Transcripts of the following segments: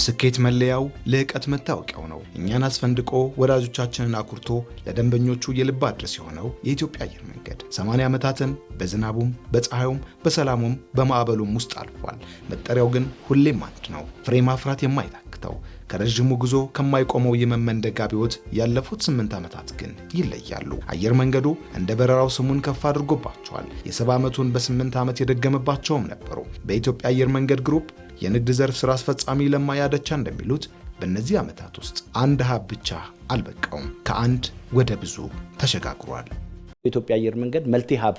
ስኬት መለያው ልዕቀት መታወቂያው ነው። እኛን አስፈንድቆ ወዳጆቻችንን አኩርቶ ለደንበኞቹ የልብ አድረስ የሆነው የኢትዮጵያ አየር መንገድ 80 ዓመታትን በዝናቡም በፀሐዩም በሰላሙም በማዕበሉም ውስጥ አልፏል። መጠሪያው ግን ሁሌም አንድ ነው፣ ፍሬ ማፍራት የማይታክተው። ከረጅሙ ጉዞ ከማይቆመው የመመንደግ አብዮት ያለፉት 8 ዓመታት ግን ይለያሉ። አየር መንገዱ እንደ በረራው ስሙን ከፍ አድርጎባቸዋል። የ70 ዓመቱን በ8 ዓመት የደገመባቸውም ነበሩ። በኢትዮጵያ አየር መንገድ ግሩፕ የንግድ ዘርፍ ስራ አስፈጻሚ ለማ ያደቻ እንደሚሉት በእነዚህ ዓመታት ውስጥ አንድ ሀብ ብቻ አልበቃውም፣ ከአንድ ወደ ብዙ ተሸጋግሯል። የኢትዮጵያ አየር መንገድ መልቲ ሀብ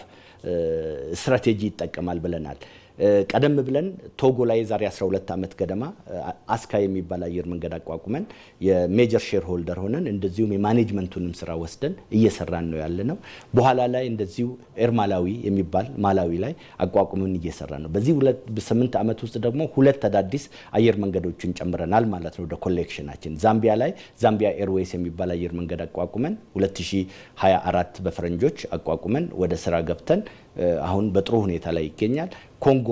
ስትራቴጂ ይጠቀማል ብለናል። ቀደም ብለን ቶጎ ላይ ዛሬ 12 ዓመት ገደማ አስካ የሚባል አየር መንገድ አቋቁመን የሜጀር ሼር ሆልደር ሆነን እንደዚሁም የማኔጅመንቱንም ስራ ወስደን እየሰራን ነው ያለነው። በኋላ ላይ እንደዚሁ ኤርማላዊ የሚባል ማላዊ ላይ አቋቁመን እየሰራን ነው። በዚህ 8 ዓመት ውስጥ ደግሞ 2 አዳዲስ አየር መንገዶችን ጨምረናል ማለት ነው ወደ ኮሌክሽናችን። ዛምቢያ ላይ ዛምቢያ ኤርዌይስ የሚባል አየር መንገድ አቋቁመን 2024 በፈረንጆች አቋቁመን ወደ ስራ ገብተን አሁን በጥሩ ሁኔታ ላይ ይገኛል። ኮንጎ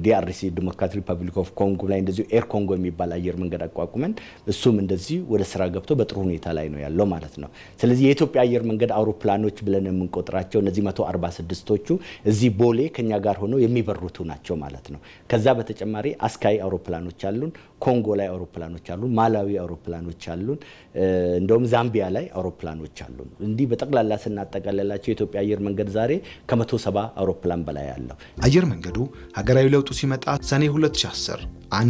ዲአርሲ ዲሞክራቲክ ሪፐብሊክ ኦፍ ኮንጎ ላይ እንደዚሁ ኤር ኮንጎ የሚባል አየር መንገድ አቋቁመን እሱም እንደዚሁ ወደ ስራ ገብቶ በጥሩ ሁኔታ ላይ ነው ያለው ማለት ነው። ስለዚህ የኢትዮጵያ አየር መንገድ አውሮፕላኖች ብለን የምንቆጥራቸው እነዚህ 146ቶቹ እዚህ ቦሌ ከኛ ጋር ሆነው የሚበሩቱ ናቸው ማለት ነው። ከዛ በተጨማሪ አስካይ አውሮፕላኖች አሉን፣ ኮንጎ ላይ አውሮፕላኖች አሉን፣ ማላዊ አውሮፕላኖች አሉን፣ እንደውም ዛምቢያ ላይ አውሮፕላኖች አሉን። እንዲህ በጠቅላላ ስናጠቃልላቸው የኢትዮጵያ አየር መንገድ ዛሬ ከ170 አውሮፕላን በላይ ያለው አየር መንገዱ ሀገራዊ ለውጡ ሲመጣ ሰኔ 2010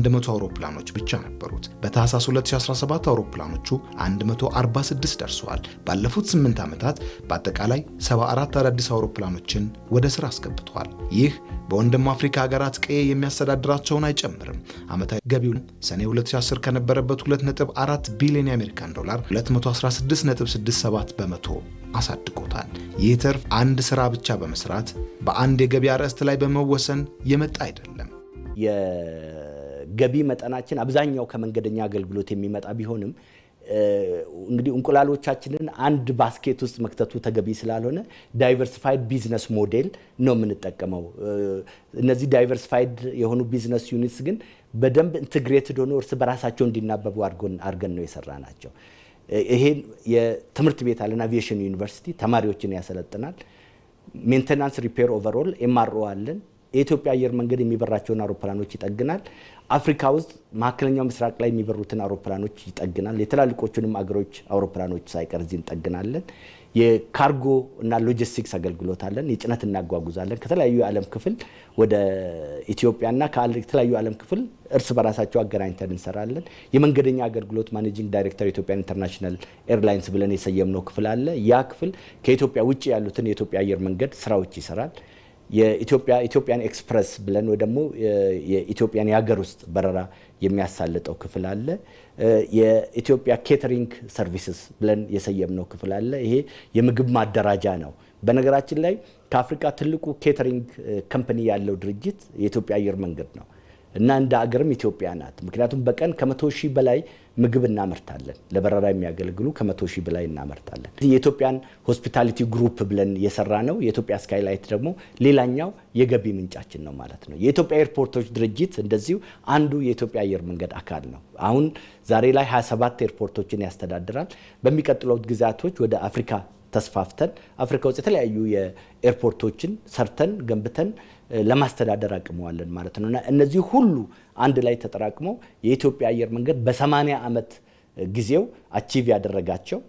100 አውሮፕላኖች ብቻ ነበሩት። በታህሳስ 2017 አውሮፕላኖቹ 146 ደርሰዋል። ባለፉት 8 ዓመታት በአጠቃላይ 74 አዳዲስ አውሮፕላኖችን ወደ ስራ አስገብቷል። ይህ በወንድም አፍሪካ ሀገራት ቀዬ የሚያስተዳድራቸውን አይጨምርም። ዓመታዊ ገቢውን ሰኔ 2010 ከነበረበት 2.4 ቢሊዮን የአሜሪካን ዶላር 216.67 በመቶ አሳድጎታል። ይህ ትርፍ አንድ ስራ ብቻ በመስራት በአንድ የገቢ አርዕስት ላይ በመወሰን የመጣ አይደለም። የገቢ መጠናችን አብዛኛው ከመንገደኛ አገልግሎት የሚመጣ ቢሆንም እንግዲህ እንቁላሎቻችንን አንድ ባስኬት ውስጥ መክተቱ ተገቢ ስላልሆነ ዳይቨርሲፋይድ ቢዝነስ ሞዴል ነው የምንጠቀመው። እነዚህ ዳይቨርሲፋይድ የሆኑ ቢዝነስ ዩኒትስ ግን በደንብ ኢንተግሬትድ ሆኖ እርስ በራሳቸው እንዲናበቡ አድርገን ነው የሰራናቸው። ይሄን የትምህርት ቤት አለን፣ አቪዬሽን ዩኒቨርሲቲ ተማሪዎችን ያሰለጥናል። ሜንቴናንስ ሪፔር ኦቨርኦል ኤምአርኦ አለን። የኢትዮጵያ አየር መንገድ የሚበራቸውን አውሮፕላኖች ይጠግናል። አፍሪካ ውስጥ መካከለኛው ምስራቅ ላይ የሚበሩትን አውሮፕላኖች ይጠግናል። የትላልቆቹንም አገሮች አውሮፕላኖች ሳይቀር እዚህ እንጠግናለን። የካርጎ እና ሎጂስቲክስ አገልግሎት አለን። የጭነት እናጓጉዛለን ከተለያዩ የዓለም ክፍል ወደ ኢትዮጵያና ከተለያዩ ዓለም ክፍል እርስ በራሳቸው አገናኝተን እንሰራለን። የመንገደኛ አገልግሎት ማኔጂንግ ዳይሬክተር ኢትዮጵያ ኢንተርናሽናል ኤርላይንስ ብለን የሰየምነው ክፍል አለ። ያ ክፍል ከኢትዮጵያ ውጭ ያሉትን የኢትዮጵያ አየር መንገድ ስራዎች ይሰራል። የኢትዮጵያን ኤክስፕረስ ብለን ወይ ደግሞ የኢትዮጵያን የሀገር ውስጥ በረራ የሚያሳልጠው ክፍል አለ። የኢትዮጵያ ኬተሪንግ ሰርቪስስ ብለን የሰየምነው ክፍል አለ። ይሄ የምግብ ማደራጃ ነው። በነገራችን ላይ ከአፍሪካ ትልቁ ኬተሪንግ ካምፓኒ ያለው ድርጅት የኢትዮጵያ አየር መንገድ ነው እና እንደ አገርም ኢትዮጵያ ናት። ምክንያቱም በቀን ከ100,000 በላይ ምግብ እናመርታለን። ለበረራ የሚያገለግሉ ከ100,000 በላይ እናመርታለን። የኢትዮጵያን ሆስፒታሊቲ ግሩፕ ብለን የሰራ ነው። የኢትዮጵያ ስካይላይት ደግሞ ሌላኛው የገቢ ምንጫችን ነው ማለት ነው። የኢትዮጵያ ኤርፖርቶች ድርጅት እንደዚሁ አንዱ የኢትዮጵያ አየር መንገድ አካል ነው። አሁን ዛሬ ላይ 27 ኤርፖርቶችን ያስተዳድራል። በሚቀጥሉት ጊዜያቶች ወደ አፍሪካ ተስፋፍተን አፍሪካ ውስጥ የተለያዩ የኤርፖርቶችን ሰርተን ገንብተን ለማስተዳደር አቅመዋለን ማለት ነው። እና እነዚህ ሁሉ አንድ ላይ ተጠራቅመው የኢትዮጵያ አየር መንገድ በ80 ዓመት ጊዜው አቺቭ ያደረጋቸው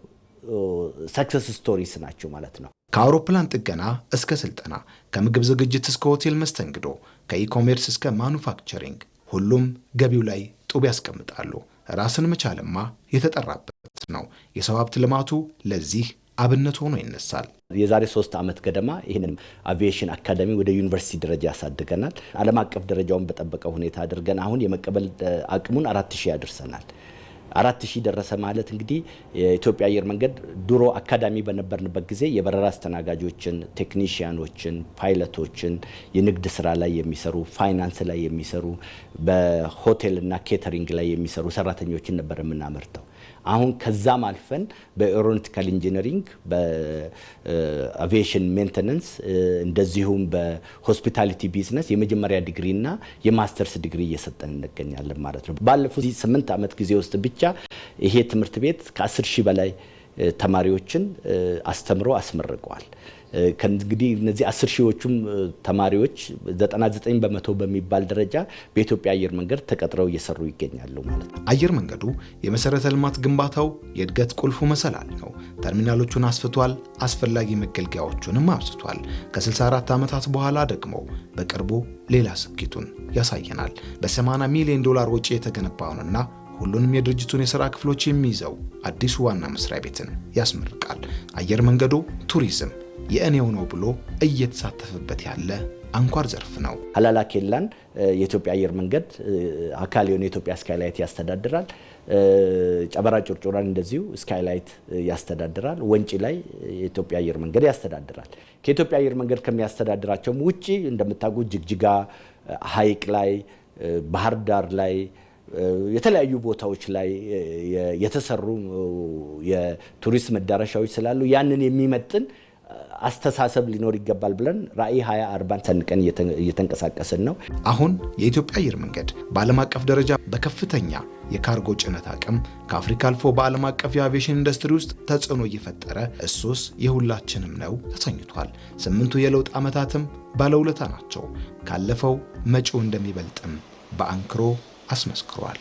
ሰክሰስ ስቶሪስ ናቸው ማለት ነው። ከአውሮፕላን ጥገና እስከ ስልጠና፣ ከምግብ ዝግጅት እስከ ሆቴል መስተንግዶ፣ ከኢኮሜርስ እስከ ማኑፋክቸሪንግ ሁሉም ገቢው ላይ ጡብ ያስቀምጣሉ። ራስን መቻልማ የተጠራበት ነው። የሰው ሀብት ልማቱ ለዚህ አብነት ሆኖ ይነሳል። የዛሬ 3 ዓመት ገደማ ይህንን አቪዬሽን አካዳሚ ወደ ዩኒቨርሲቲ ደረጃ ያሳድገናል። ዓለም አቀፍ ደረጃውን በጠበቀ ሁኔታ አድርገን አሁን የመቀበል አቅሙን 4000 ያደርሰናል። 4000 ደረሰ ማለት እንግዲህ የኢትዮጵያ አየር መንገድ ድሮ አካዳሚ በነበርንበት ጊዜ የበረራ አስተናጋጆችን፣ ቴክኒሽያኖችን፣ ፓይለቶችን፣ የንግድ ስራ ላይ የሚሰሩ፣ ፋይናንስ ላይ የሚሰሩ፣ በሆቴልና ኬተሪንግ ላይ የሚሰሩ ሰራተኞችን ነበር የምናመርተው። አሁን ከዛም አልፈን በኤሮኖቲካል ኢንጂነሪንግ፣ በአቪዬሽን ሜንቴናንስ እንደዚሁም በሆስፒታሊቲ ቢዝነስ የመጀመሪያ ዲግሪ እና የማስተርስ ዲግሪ እየሰጠን እንገኛለን ማለት ነው። ባለፉት 8 ዓመት ጊዜ ውስጥ ብቻ ይሄ ትምህርት ቤት ከ10,000 በላይ ተማሪዎችን አስተምሮ አስመርቀዋል። ከእንግዲህ እነዚህ 10,000ዎቹም ተማሪዎች 99% በሚባል ደረጃ በኢትዮጵያ አየር መንገድ ተቀጥረው እየሰሩ ይገኛሉ ማለት ነው። አየር መንገዱ የመሰረተ ልማት ግንባታው የእድገት ቁልፉ መሰላል ነው። ተርሚናሎቹን አስፍቷል፣ አስፈላጊ መገልገያዎቹንም አብዝቷል። ከ64 ዓመታት በኋላ ደግሞ በቅርቡ ሌላ ስኬቱን ያሳየናል። በ80 ሚሊዮን ዶላር ወጪ የተገነባውንና ሁሉንም የድርጅቱን የሥራ ክፍሎች የሚይዘው አዲሱ ዋና መስሪያ ቤትን ያስመርቃል። አየር መንገዱ ቱሪዝም የእኔው ነው ብሎ እየተሳተፈበት ያለ አንኳር ዘርፍ ነው። ሀላላ ኬላን የኢትዮጵያ አየር መንገድ አካል የሆነ የኢትዮጵያ ስካይላይት ያስተዳድራል። ጨበራ ጩርጩራን እንደዚሁ ስካይላይት ያስተዳድራል። ወንጪ ላይ የኢትዮጵያ አየር መንገድ ያስተዳድራል። ከኢትዮጵያ አየር መንገድ ከሚያስተዳድራቸውም ውጪ እንደምታውቁት ጅግጅጋ ሐይቅ ላይ፣ ባህር ዳር ላይ የተለያዩ ቦታዎች ላይ የተሰሩ የቱሪስት መዳረሻዎች ስላሉ ያንን የሚመጥን አስተሳሰብ ሊኖር ይገባል ብለን ራዕይ 2040 ሰንቀን እየተንቀሳቀስን ነው። አሁን የኢትዮጵያ አየር መንገድ በዓለም አቀፍ ደረጃ በከፍተኛ የካርጎ ጭነት አቅም ከአፍሪካ አልፎ በዓለም አቀፍ የአቪዬሽን ኢንዱስትሪ ውስጥ ተጽዕኖ እየፈጠረ እሱስ የሁላችንም ነው ተሰኝቷል። 8ቱ የለውጥ ዓመታትም ባለውለታ ናቸው። ካለፈው መጪው እንደሚበልጥም በአንክሮ አስመስክሯል።